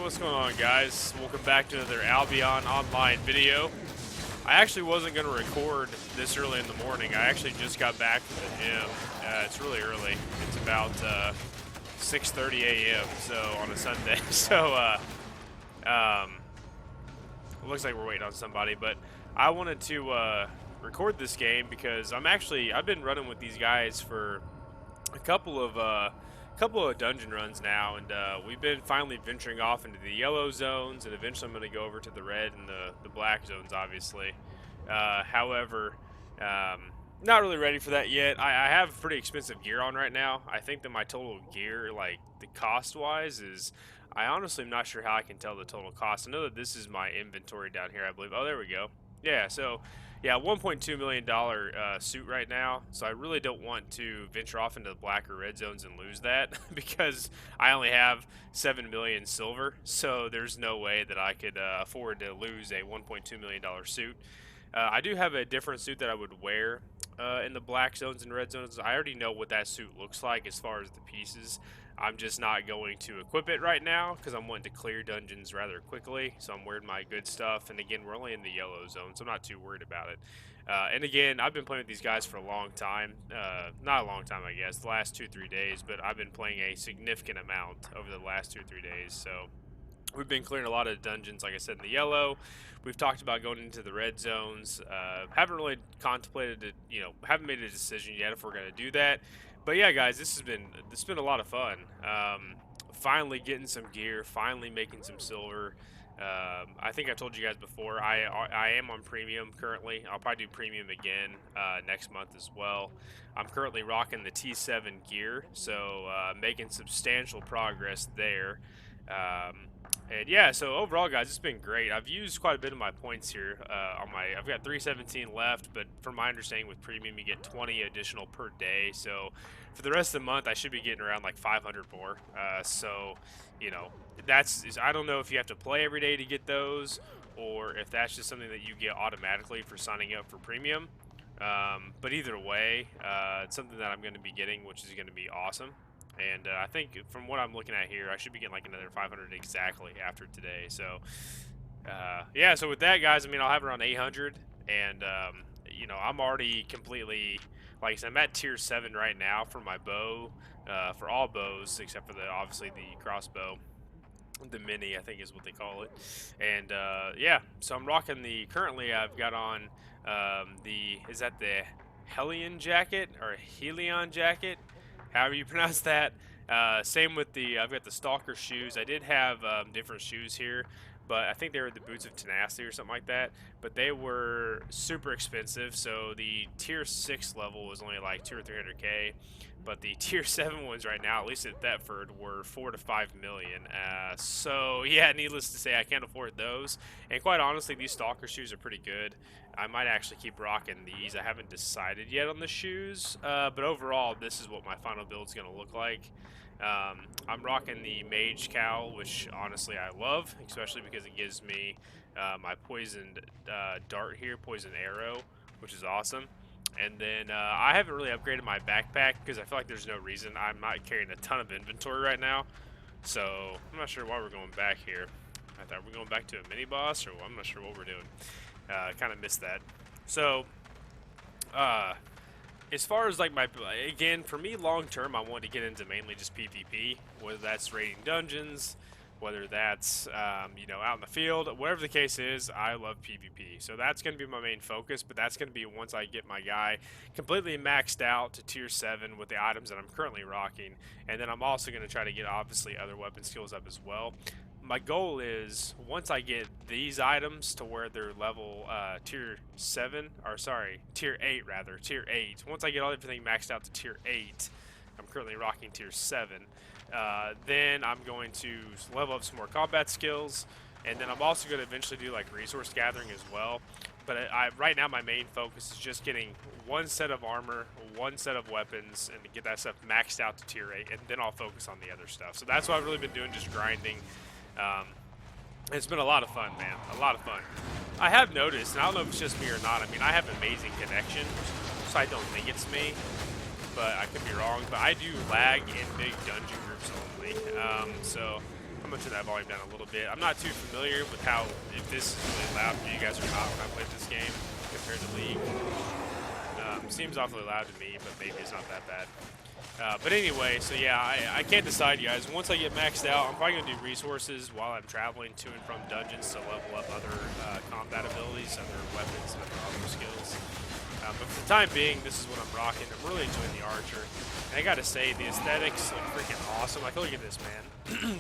what's going on, guys? Welcome back to another Albion Online video. I actually wasn't going to record this early in the morning. I actually just got back from the gym. It's really early. It's about 6:30 a.m. So on a Sunday. It looks like we're waiting on somebody, but I wanted to record this game because I've been running with these guys for a couple of dungeon runs now, and we've been finally venturing off into the yellow zones, and eventually I'm going to go over to the red and the black zones, obviously. However, not really ready for that yet. I have pretty expensive gear on right now. I think that my total gear, like the cost-wise, I honestly am not sure how I can tell the total cost. I know that this is my inventory down here, I believe. Oh, there we go. Yeah, so yeah, $1.2 million suit right now, so I really don't want to venture off into the black or red zones and lose that because I only have 7 million silver, so there's no way that I could afford to lose a $1.2 million suit. I do have a different suit that I would wear in the black zones and red zones. I already know what that suit looks like as far as the pieces. I'm just not going to equip it right now because I'm wanting to clear dungeons rather quickly. So I'm wearing my good stuff. And again, we're only in the yellow zone, so I'm not too worried about it. And again, I've been playing with these guys for a long time. Not a long time, I guess, the last 2-3 days, but I've been playing a significant amount over the last 2-3 days. So we've been clearing a lot of dungeons, like I said, in the yellow. We've talked about going into the red zones. Haven't really contemplated it, haven't made a decision yet if we're going to do that. But yeah, guys, this has been a lot of fun. Finally getting some gear, finally making some silver. I think I told you guys before, I am on premium currently. I'll probably do premium again next month as well. I'm currently rocking the T7 gear, so making substantial progress there. And yeah, so overall, guys, it's been great. I've used quite a bit of my points here. I've got 317 left, but from my understanding with premium, you get 20 additional per day. So for the rest of the month, I should be getting around like 500 more. So I don't know if you have to play every day to get those, or if that's just something that you get automatically for signing up for premium. But either way, it's something that I'm going to be getting, which is going to be awesome. And I think from what I'm looking at here, I should be getting like another 500 exactly after today. So, yeah, so with that, guys, I'll have around 800. And, I'm already completely, like I said, I'm at tier 7 right now for my bow, for all bows, except for obviously the crossbow. The mini, I think is what they call it. And, yeah, so I'm rocking currently I've got on is that the Helion jacket or Helion jacket? However you pronounce that. Same with I've got the Stalker shoes. I did have different shoes here, but I think they were the Boots of Tenacity or something like that. But they were super expensive, so the tier 6 level was only like 2 or 300k. But the tier 7 ones right now, at least at Thetford, were 4 to 5 million. So yeah, needless to say, I can't afford those. And quite honestly, these Stalker shoes are pretty good. I might actually keep rocking these. I haven't decided yet on the shoes, but overall, this is what my final build is going to look like. I'm rocking the Mage Cowl, which honestly I love, especially because it gives me my poisoned dart here, poison arrow, which is awesome. And then I haven't really upgraded my backpack because I feel like there's no reason. I'm not carrying a ton of inventory right now, so I'm not sure why we're going back here. I thought we're going back to a mini boss, or I'm not sure what we're doing. Kind of missed that. So, as far as like again, for me long term, I want to get into mainly just PvP, whether that's raiding dungeons, whether that's out in the field, whatever the case is. I love PvP, so that's going to be my main focus. But that's going to be once I get my guy completely maxed out to tier 7 with the items that I'm currently rocking, and then I'm also going to try to get obviously other weapon skills up as well. My goal is, once I get these items to where they're level tier 7, or sorry, tier 8 rather, tier 8. Once I get everything maxed out to tier 8, I'm currently rocking tier 7, then I'm going to level up some more combat skills, and then I'm also going to eventually do like resource gathering as well. But right now my main focus is just getting one set of armor, one set of weapons, and to get that stuff maxed out to tier 8, and then I'll focus on the other stuff. So that's what I've really been doing, just grinding. It's been a lot of fun, man. A lot of fun. I have noticed, and I don't know if it's just me or not, I have amazing connection, so I don't think it's me, but I could be wrong. But I do lag in big dungeon groups only. So I'm gonna turn that volume down a little bit. I'm not too familiar with how, if this is really loud for you guys or not when I play this game compared to League. Seems awfully loud to me, but maybe it's not that bad. But anyway, so yeah, I can't decide, guys. Once I get maxed out, I'm probably going to do resources while I'm traveling to and from dungeons to level up other combat abilities, other weapons, and other armor skills. But for the time being, this is what I'm rocking. I'm really enjoying the Archer. And I gotta say, the aesthetics look freaking awesome. Like, look at this, man.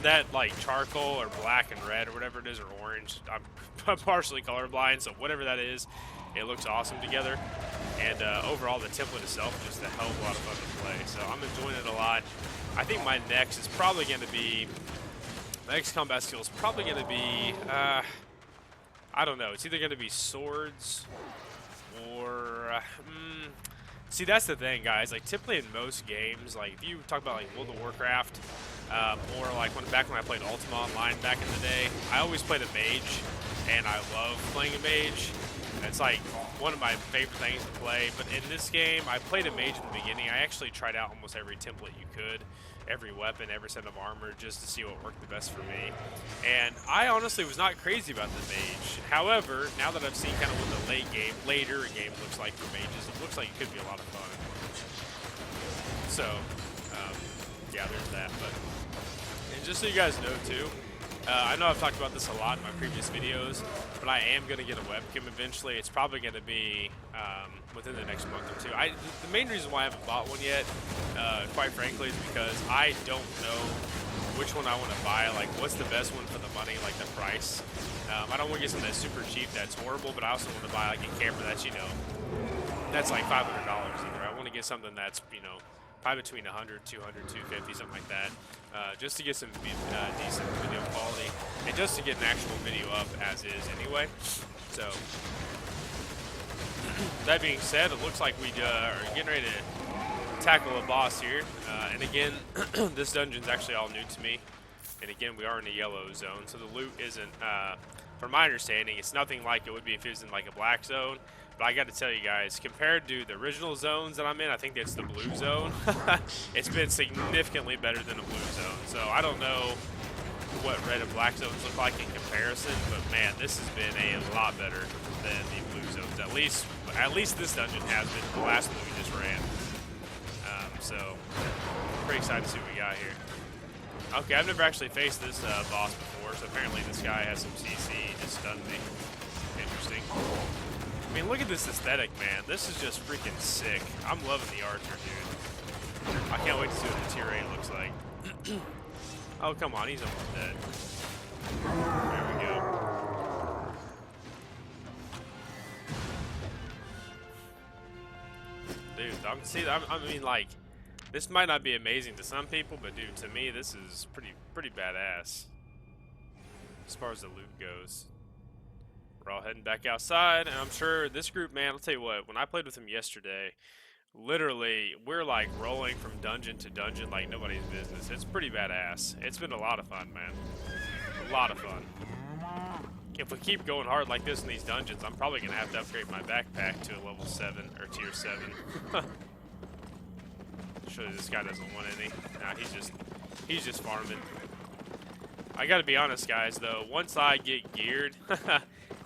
That, like, charcoal or black and red or whatever it is, or orange. I'm partially colorblind, so whatever that is, it looks awesome together. And overall, the template itself is just a hell of a lot of fun to play. So I'm enjoying it a lot. I think my next is probably going to be, my next combat skill is probably going to be, I don't know. It's either going to be swords or, see, that's the thing, guys. Like, typically in most games, like, if you talk about, like, World of Warcraft, or, like, back when I played Ultima Online back in the day, I always played a mage, and I love playing a mage. It's, like, one of my favorite things to play. But in this game, I played a mage in the beginning. I actually tried out almost every template you could, every weapon, every set of armor, just to see what worked the best for me. And I honestly was not crazy about the mage. However, now that I've seen kind of what the later game looks like for mages, it looks like it could be a lot of fun. So, yeah, there's that. But, and just so you guys know too, I know I've talked about this a lot in my previous videos, but I am going to get a webcam eventually. It's probably going to be within the next month or two. The main reason why I haven't bought one yet, quite frankly, is because I don't know which one I want to buy. Like, what's the best one for the money, like the price. I don't want to get something that's super cheap that's horrible, but I also want to buy like a camera that's, you know, that's like $500 either. I want to get something that's, you know, probably between 100, 200, 250, something like that, just to get some decent video quality, and just to get an actual video up as is anyway. So, that being said, it looks like we are getting ready to tackle a boss here, and again, this dungeon's actually all new to me, and again, we are in the yellow zone, so the loot isn't, from my understanding, it's nothing like it would be if it was in like a black zone. But I got to tell you guys, compared to the original zones that I'm in, I think it's the blue zone. It's been significantly better than a blue zone. So I don't know what red and black zones look like in comparison, but man, this has been a lot better than the blue zones. At least this dungeon has been the last one we just ran. So pretty excited to see what we got here. Okay, I've never actually faced this boss before, so apparently this guy has some CC. He just stunned me. Interesting. I mean, look at this aesthetic, man. This is just freaking sick. I'm loving the Archer, dude. I can't wait to see what the tier 8 looks like. Oh, come on. He's almost dead. There we go. Dude, see, I mean, like, this might not be amazing to some people, but dude, to me, this is pretty badass as far as the loot goes. We're all heading back outside, and I'm sure this group, man, I'll tell you what, when I played with them yesterday, literally, we're like rolling from dungeon to dungeon like nobody's business. It's pretty badass. It's been a lot of fun, man. A lot of fun. If we keep going hard like this in these dungeons, I'm probably going to have to upgrade my backpack to a level 7, or tier 7. Surely this guy doesn't want any. Nah, he's just farming. I gotta be honest, guys, though, once I get geared,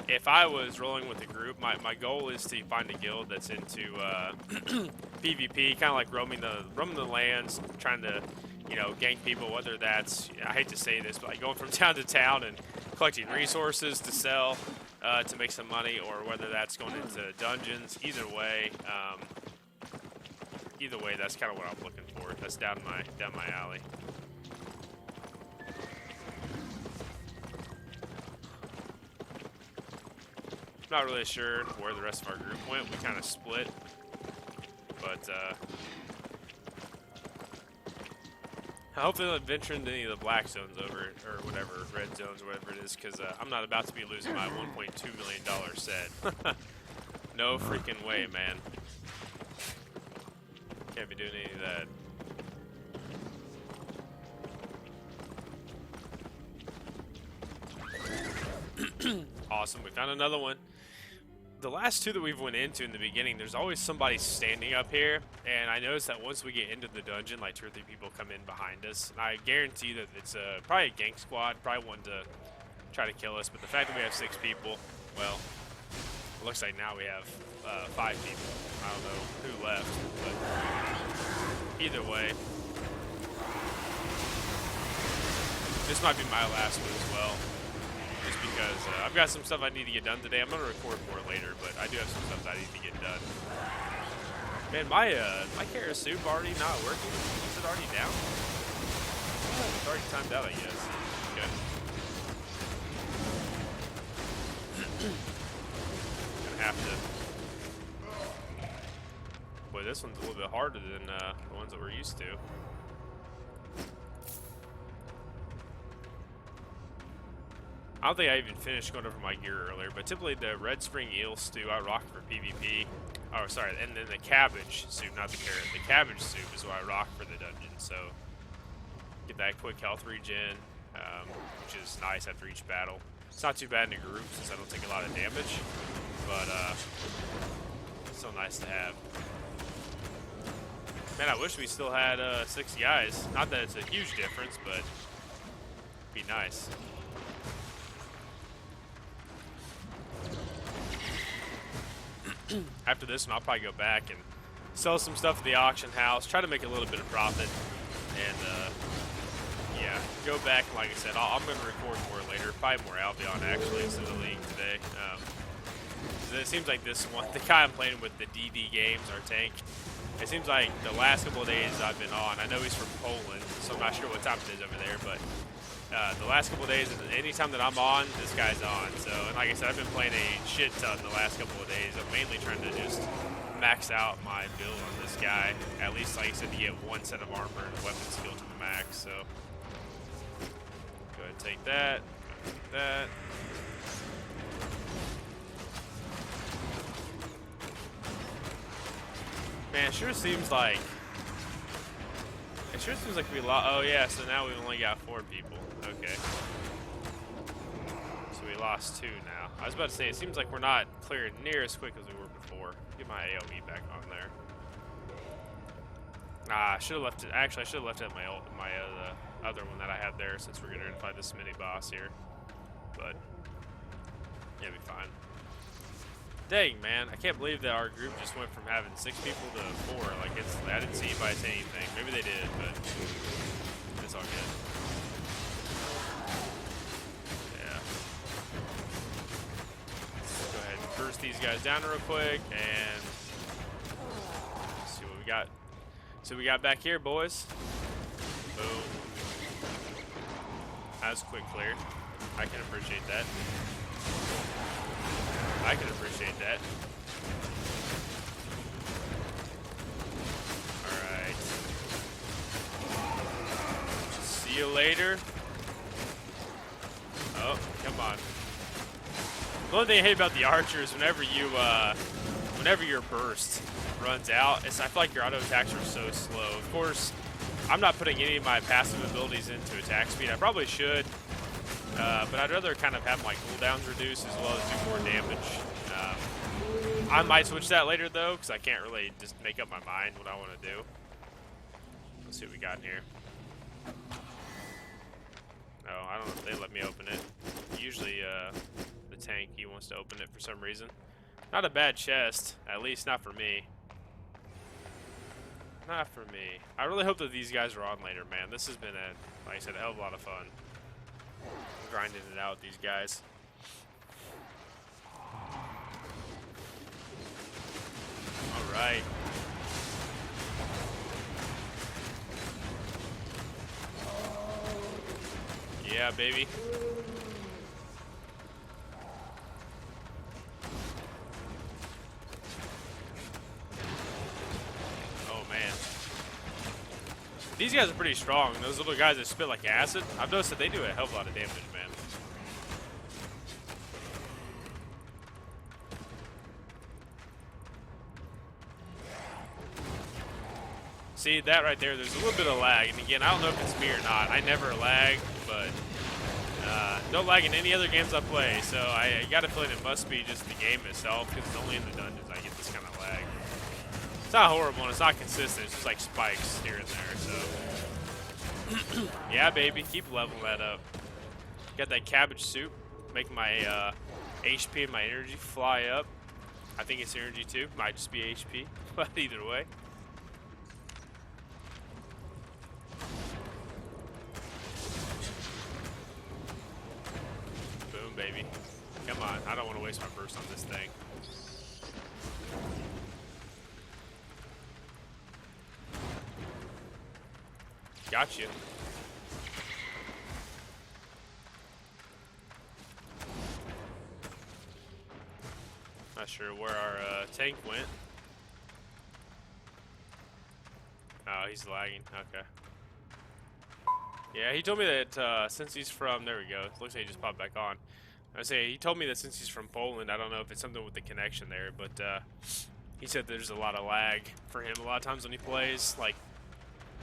if I was rolling with a group, my goal is to find a guild that's into PvP, kind of like roaming the lands, trying to, you know, gank people, whether that's, I hate to say this, but like going from town to town and collecting resources to sell to make some money, or whether that's going into dungeons. Either way, that's kind of what I'm looking for. That's down my alley. Not really sure where the rest of our group went. We kind of split, but I hope they don't venture into any of the black zones over, or whatever, red zones, or whatever it is, because I'm not about to be losing my $1.2 million set. No freaking way, man. Can't be doing any of that. Awesome, we found another one. the last two that we've went into in the beginning, there's always somebody standing up here, and I noticed that once we get into the dungeon, like 2 or 3 people come in behind us, and I guarantee that it's probably a gank squad, probably one to try to kill us, but the fact that we have 6 people, well, it looks like now we have 5 people. I don't know who left, but either way, this might be my last one as well. Just because I've got some stuff I need to get done today. I'm going to record more later, but I do have some stuff that I need to get done. Man, my Kara soup already not working? Is it already down? Oh, it's already timed out, I guess. Okay. Gonna have to... Boy, this one's a little bit harder than the ones that we're used to. I don't think I even finished going over my gear earlier, but typically the red spring eel stew I rock for PvP. Oh, sorry, and then the cabbage soup, not the carrot. The cabbage soup is what I rock for the dungeon, so get that quick health regen, which is nice after each battle. It's not too bad in a group since I don't take a lot of damage, but it's still nice to have. Man, I wish we still had 6 guys. Not that it's a huge difference, but it'd be nice. After this one, I'll probably go back and sell some stuff at the auction house, try to make a little bit of profit, and yeah, go back. Like I said, I'm going to record more later, probably more Albion actually instead of the league today. It seems like this one, the guy I'm playing with, the DD Games, our tank, it seems like the last couple of days I've been on, I know he's from Poland, so I'm not sure what time it is over there, but the last couple of days, anytime that I'm on, this guy's on. So, and like I said, I've been playing a shit ton the last couple of days. I'm mainly trying to just max out my build on this guy. At least, like I said, to get 1 set of armor and weapon skill to the max. So, go ahead and take that. Take that. Man, it sure seems like we lost. Oh yeah, so now we've only got 4 people. Okay. So we lost 2 now. I was about to say, it seems like we're not clearing near as quick as we were before. Get my AoE back on there. I should have left it. Actually, I should have left it at my other one that I had there, since we're gonna fight this mini boss here. But yeah, it'll be fine. Dang, man, I can't believe that our group just went from having 6 people to 4. Like, I didn't see anybody say anything. Maybe they did, but it's all good. Yeah. Let's go ahead and burst these guys down real quick and see what we got. So we got back here, boys. Boom. That was quick clear. I can appreciate that. I can appreciate that. Alright. See you later. Oh, come on. The only thing I hate about the archer is whenever your burst runs out, I feel like your auto attacks are so slow. Of course, I'm not putting any of my passive abilities into attack speed. I probably should. But I'd rather kind of have my cooldowns reduced as well as do more damage. I might switch that later though, because I can't really just make up my mind what I want to do. Let's see what we got in here. Oh, I don't know if they let me open it. Usually the tank, he wants to open it for some reason. Not a bad chest, at least not for me. Not for me. I really hope that these guys are on later, man. This has been, like I said, a hell of a lot of fun. Grinding it out with these guys. Alright. Yeah, baby. Oh, man. These guys are pretty strong. Those little guys that spit like acid, I've noticed that they do a hell of a lot of damage, man. See, that right there, there's a little bit of lag. And again, I don't know if it's me or not. I never lag, but Don't lag in any other games I play, so I got a feeling it must be just the game itself, because it's only in the dungeons I get this kind of lag. It's not horrible, and it's not consistent. It's just like spikes here and there, so. Yeah, baby, keep leveling that up. Got that cabbage soup, make my HP and my energy fly up. I think it's energy too, might just be HP, but either way. Boom, baby. Come on, I don't want to waste my burst on this thing. Got you. Not sure where our tank went. Oh, he's lagging. Okay. Yeah, he told me that since he's from, there we go. It looks like he just popped back on. I say he told me that since he's from Poland, I don't know if it's something with the connection there, but he said there's a lot of lag for him a lot of times when he plays, like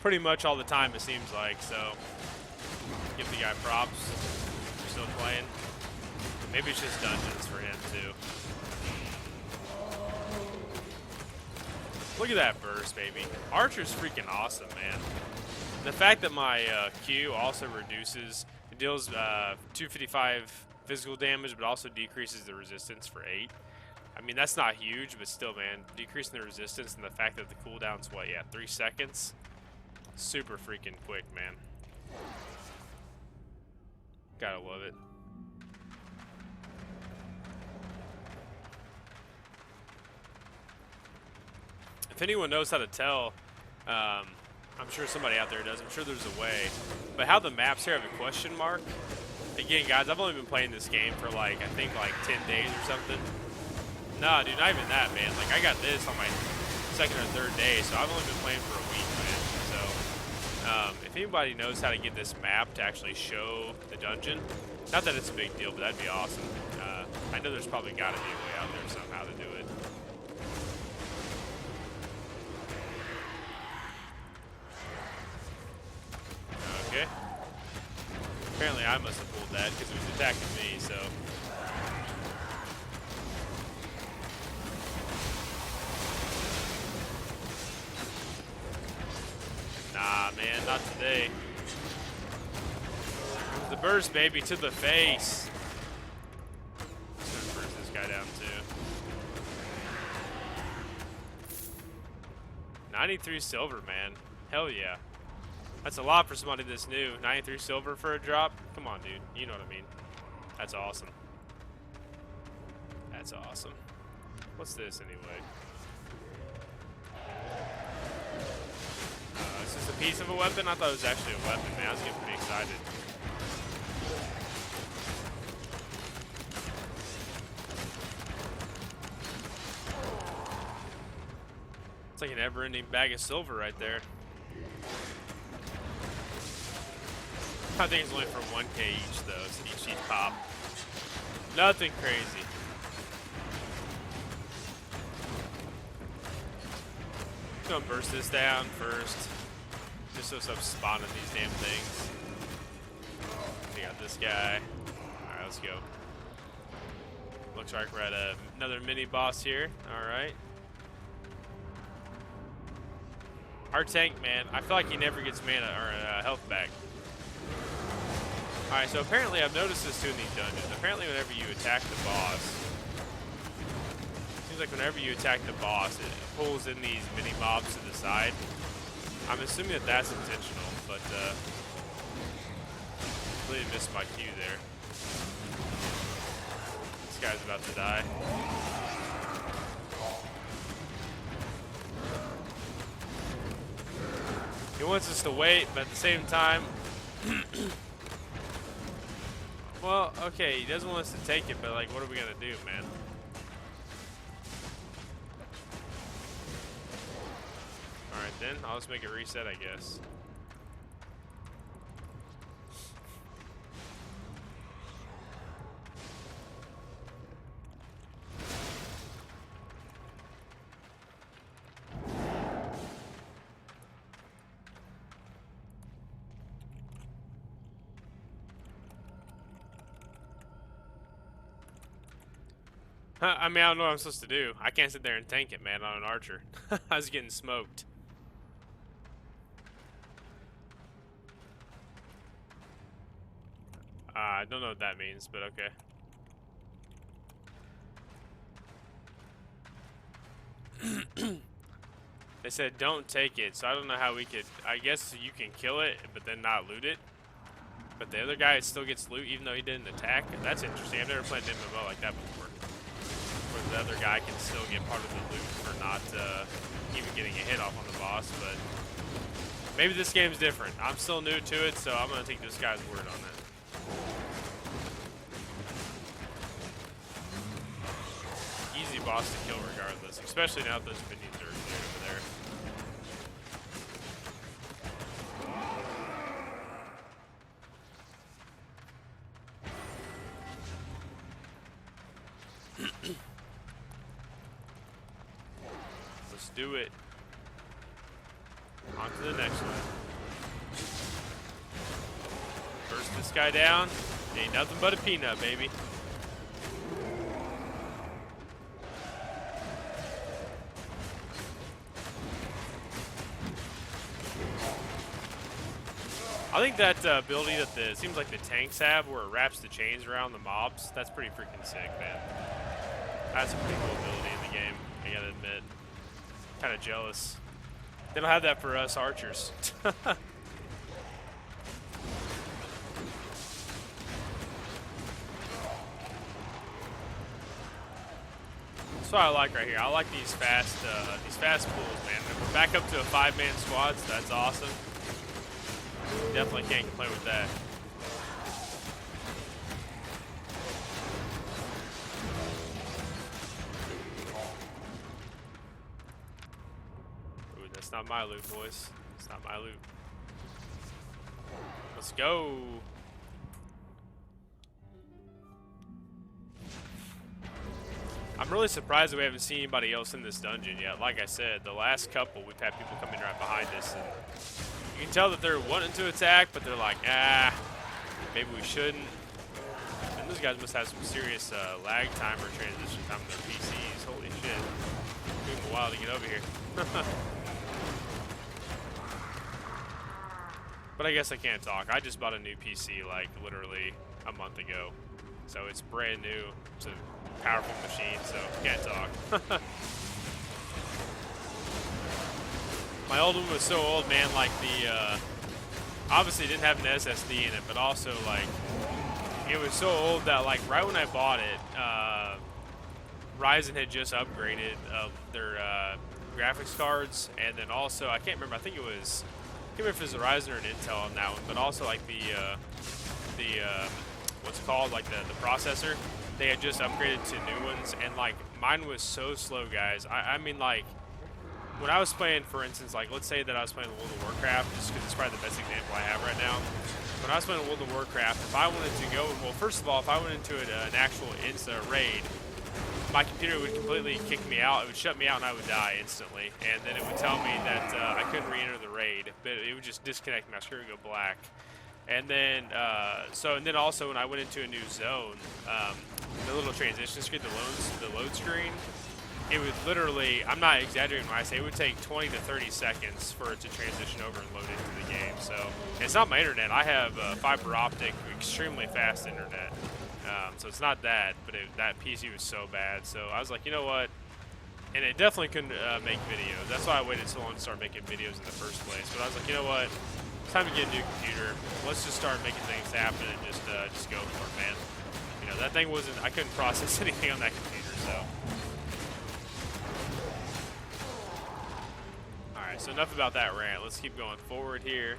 pretty much all the time it seems like. So give the guy props for still playing. Maybe it's just dungeons for him too. Look at that burst, baby. Archer's freaking awesome, man. The fact that my Q also reduces, it deals 255 physical damage, but also decreases the resistance for 8. I mean, that's not huge, but still, man, decreasing the resistance and the fact that the cooldown's what, yeah, 3 seconds? Super freaking quick, man. Gotta love it. If anyone knows how to tell, I'm sure somebody out there does. I'm sure there's a way. But how the maps here have a question mark. Again, guys, I've only been playing this game for like, I think like 10 days or something. Nah, dude, not even that, man. Like, I got this on my second or third day, so I've only been playing for a week, man. So, if anybody knows how to get this map to actually show the dungeon, not that it's a big deal, but that'd be awesome. I know there's probably got to be a way out there somehow to do it. Okay. Apparently I must have pulled that because it was attacking me, so. Nah, man, not today. The burst, baby, to the face. Let's burst this guy down, too. 93 silver, man. Hell yeah. That's a lot for somebody this new. 93 silver for a drop? Come on, dude. You know what I mean. That's awesome. That's awesome. What's this, anyway? Is this a piece of a weapon? I thought it was actually a weapon, man. I was getting pretty excited. It's like a never-ending bag of silver right there. I think it's only for 1k each, though, so each pop. Nothing crazy. I'm gonna burst this down first, just so stuff's spawning these damn things. We got this guy. Alright, let's go. Looks like we're at another mini boss here. Alright. Our tank, man, I feel like he never gets mana or health back. Alright, so apparently I've noticed this too in these dungeons. Apparently whenever you attack the boss, seems like whenever you attack the boss, it pulls in these mini mobs to the side. I'm assuming that that's intentional, but really missed my cue there. This guy's about to die. He wants us to wait, but at the same time, well, okay, he doesn't want us to take it, but like, what are we gonna do, man? Alright then, I'll just make it reset, I guess. I mean, I don't know what I'm supposed to do. I can't sit there and tank it, man, on an archer. I was getting smoked. I don't know what that means, but okay. They said don't take it, so I don't know how we could. I guess you can kill it, but then not loot it. But the other guy still gets loot even though he didn't attack. That's interesting. I've never played an MMO like that before, where the other guy can still get part of the loot for not even getting a hit off on the boss. But maybe this game's different. I'm still new to it, so I'm gonna take this guy's word on it. Easy boss to kill regardless, especially now that those minions are cleared over there. Let's do it. On to the next one. Burst this guy down. Ain't nothing but a peanut, baby. I think that ability that it seems like the tanks have, where it wraps the chains around the mobs, that's pretty freaking sick, man. That's a pretty cool ability in the game, I gotta admit. Kind of jealous. They don't have that for us archers. That's what I like right here. I like these fast pulls, man. If we're back up to a 5-man squad, so that's awesome. Definitely can't complain with that. Ooh, that's not my loot, boys. It's not my loot. Let's go. I'm really surprised that we haven't seen anybody else in this dungeon yet. Like I said, the last couple, we've had people coming right behind us, and you can tell that they're wanting to attack, but they're like, maybe we shouldn't. And those guys must have some serious lag time or transition time on their PCs. Holy shit. It took them a while to get over here. But I guess I can't talk. I just bought a new PC like literally a month ago. So it's brand new. It's a powerful machine, so can't talk. My old one was so old, man, like the, obviously it didn't have an SSD in it, but also, like, it was so old that, like, right when I bought it, Ryzen had just upgraded their graphics cards, and then also, I can't remember, I can't remember if it was a Ryzen or an Intel on that one, but also, like, what's it called, like, the processor, they had just upgraded to new ones, and, like, mine was so slow, guys. I mean, like, when I was playing, for instance, like, let's say that I was playing World of Warcraft, just because it's probably the best example I have right now. When I was playing World of Warcraft, if I wanted to go, well, first of all, if I went into an actual raid, my computer would completely kick me out. It would shut me out and I would die instantly. And then it would tell me that I couldn't re-enter the raid, but it would just disconnect my screen would go black. And then, and then also when I went into a new zone, the little transition screen, the load screen, it would literally, I'm not exaggerating when I say it would take 20 to 30 seconds for it to transition over and load into the game. So it's not my internet. I have fiber optic, extremely fast internet. So it's not that, but that PC was so bad. So I was like, you know what? And it definitely couldn't make videos. That's why I waited so long to start making videos in the first place. But I was like, you know what? It's time to get a new computer. Let's just start making things happen and just go for it, man. You know, that thing wasn't, I couldn't process anything on that computer, so. Alright, so enough about that rant. Let's keep going forward here.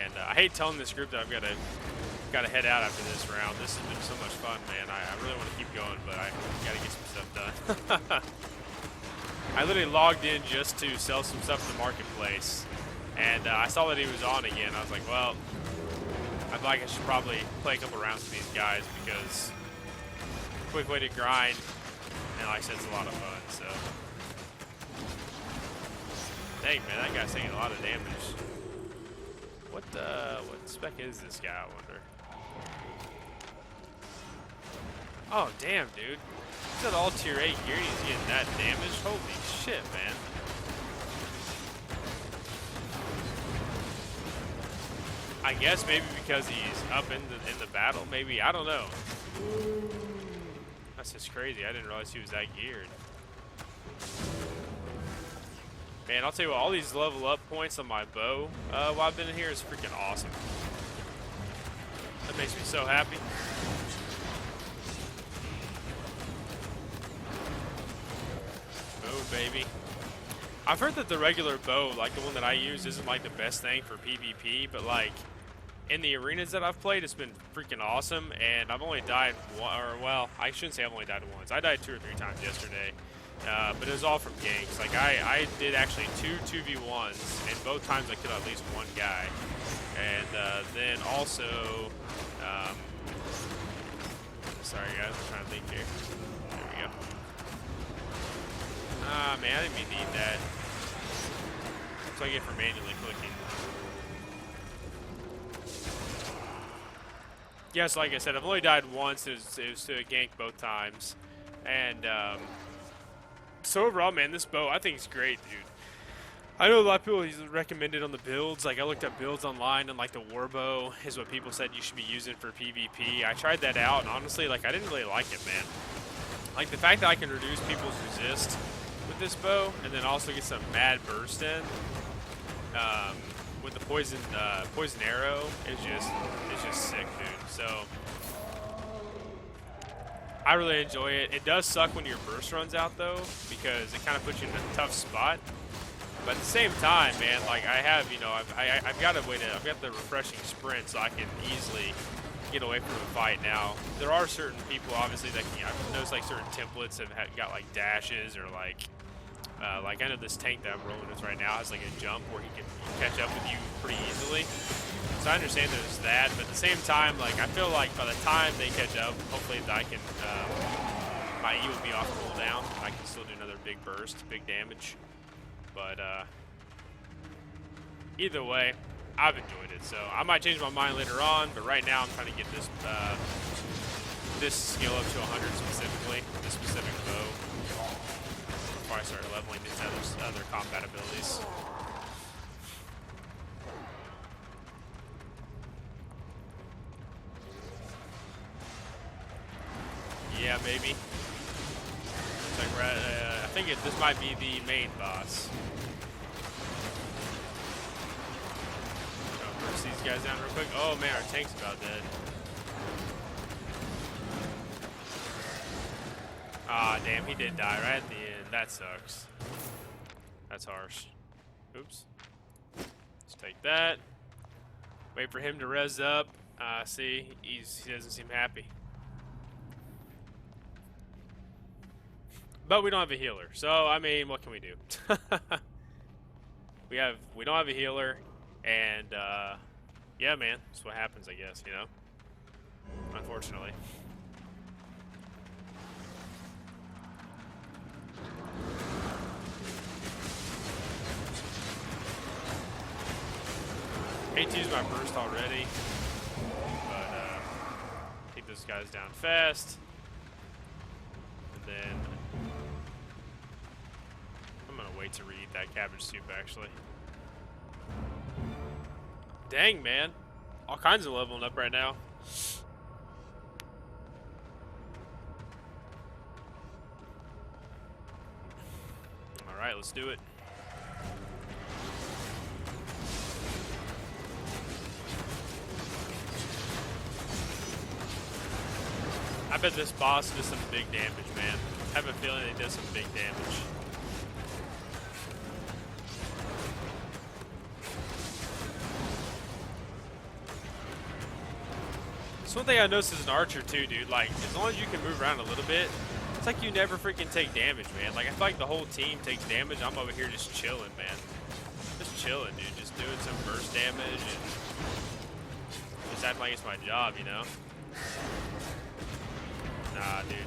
And I hate telling this group that I've got to head out after this round. This has been so much fun, man. I really want to keep going, but I got to get some stuff done. I literally logged in just to sell some stuff in the marketplace, and I saw that he was on again. I was like, well, I should probably play a couple rounds with these guys because quick way to grind, and like I said, it's a lot of fun. So, dang, man, that guy's taking a lot of damage. What spec is this guy, I wonder? Oh, damn, dude. He's at all tier 8 gear and he's getting that damage. Holy shit, man. I guess maybe because he's up in the battle. Maybe, I don't know. That's just crazy. I didn't realize he was that geared. Man, I'll tell you what, all these level up points on my bow while I've been in here is freaking awesome. That makes me so happy. Oh, baby. I've heard that the regular bow, like the one that I use, isn't like the best thing for PvP, but like in the arenas that I've played, it's been freaking awesome, and I've only died well, I shouldn't say I've only died once. I died 2 or 3 times yesterday, but it was all from ganks. Like I did actually 2v1s, and both times I killed at least one guy. And then also, sorry guys, I'm trying to think here. There we go. Ah, man, I didn't even need that. That's what I get for manually clicking. Yes, like I said, I've only died once. It was to a gank both times. And so overall, man, this bow, I think is great, dude. I know a lot of people recommend it on the builds. Like, I looked up builds online, and like the war bow is what people said you should be using for PvP. I tried that out, and honestly, like, I didn't really like it, man. Like, the fact that I can reduce people's resist with this bow, and then also get some mad burst in with the poison arrow is just sick, dude. So I really enjoy it. It does suck when your burst runs out though, because it kind of puts you in a tough spot. But at the same time, man, like I have, you know, I've got I've got the refreshing sprint, so I can easily get away from a fight. Now there are certain people, obviously, that I've noticed like certain templates have got like dashes or like I know this tank that I'm rolling with right now has like a jump where he can catch up with you pretty easily. So I understand there's that, but at the same time, like I feel like by the time they catch up, hopefully I can, my E will be off cooldown. I can still do another big burst, big damage. But either way, I've enjoyed it. So I might change my mind later on, but right now I'm trying to get this this skill up to 100 specifically, this specific bow. Before I start leveling these other combat abilities. Yeah, maybe. It's like I think this might be the main boss. I'll burst these guys down real quick. Oh man, our tank's about dead. Ah, damn, he did die right at the end. That sucks. That's harsh. Oops. Let's take that. Wait for him to res up. See, he doesn't seem happy. But we don't have a healer, so I mean, what can we do? we don't have a healer, and yeah, man, that's what happens, I guess. You know, unfortunately. Hate to use my burst already, but take those guys down fast, and then I'm gonna wait to read that cabbage soup. Actually, dang man, all kinds of leveling up right now. All right, let's do it. I bet this boss does some big damage, man. I have a feeling it does some big damage. That's one thing I noticed as an archer too, dude. Like, as long as you can move around a little bit, it's like you never freaking take damage, man. Like, I feel like the whole team takes damage. I'm over here just chilling, man. Just chilling, dude. Just doing some burst damage and just acting like it's my job, you know? Nah, dude.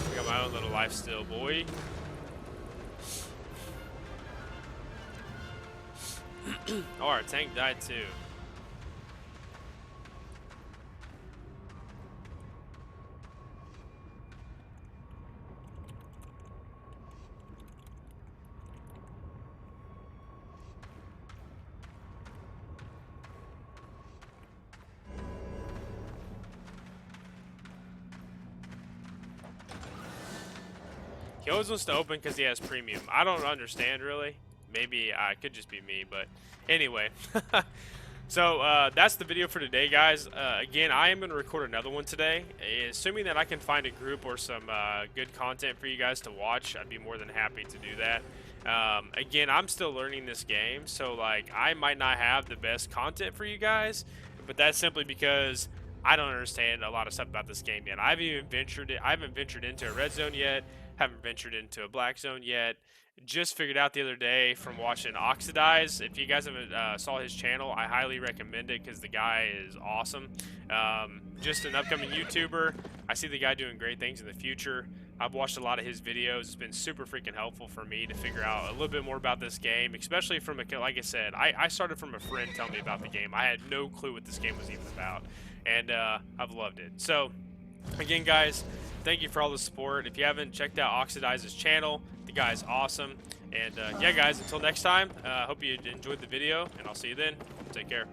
I got my own little life still, boy. Oh, our tank died too. He always wants to open because he has premium. I don't understand really. Maybe it could just be me, but anyway. So that's the video for today, guys. Again, I am going to record another one today. Assuming that I can find a group or some good content for you guys to watch, I'd be more than happy to do that. Again, I'm still learning this game, so like I might not have the best content for you guys, but that's simply because I don't understand a lot of stuff about this game yet. I haven't ventured into a red zone yet. Haven't ventured into a black zone yet. Just figured out the other day from watching Oxidize. If you guys haven't saw his channel, I highly recommend it because the guy is awesome. Just an upcoming YouTuber. I see the guy doing great things in the future. I've watched a lot of his videos. It's been super freaking helpful for me to figure out a little bit more about this game, especially from like I said, I started from a friend telling me about the game. I had no clue what this game was even about, and I've loved it. So again, guys, thank you for all the support. If you haven't checked out Oxidize's channel, the guy's awesome. And yeah, guys, until next time, hope you enjoyed the video, and I'll see you then. Take care.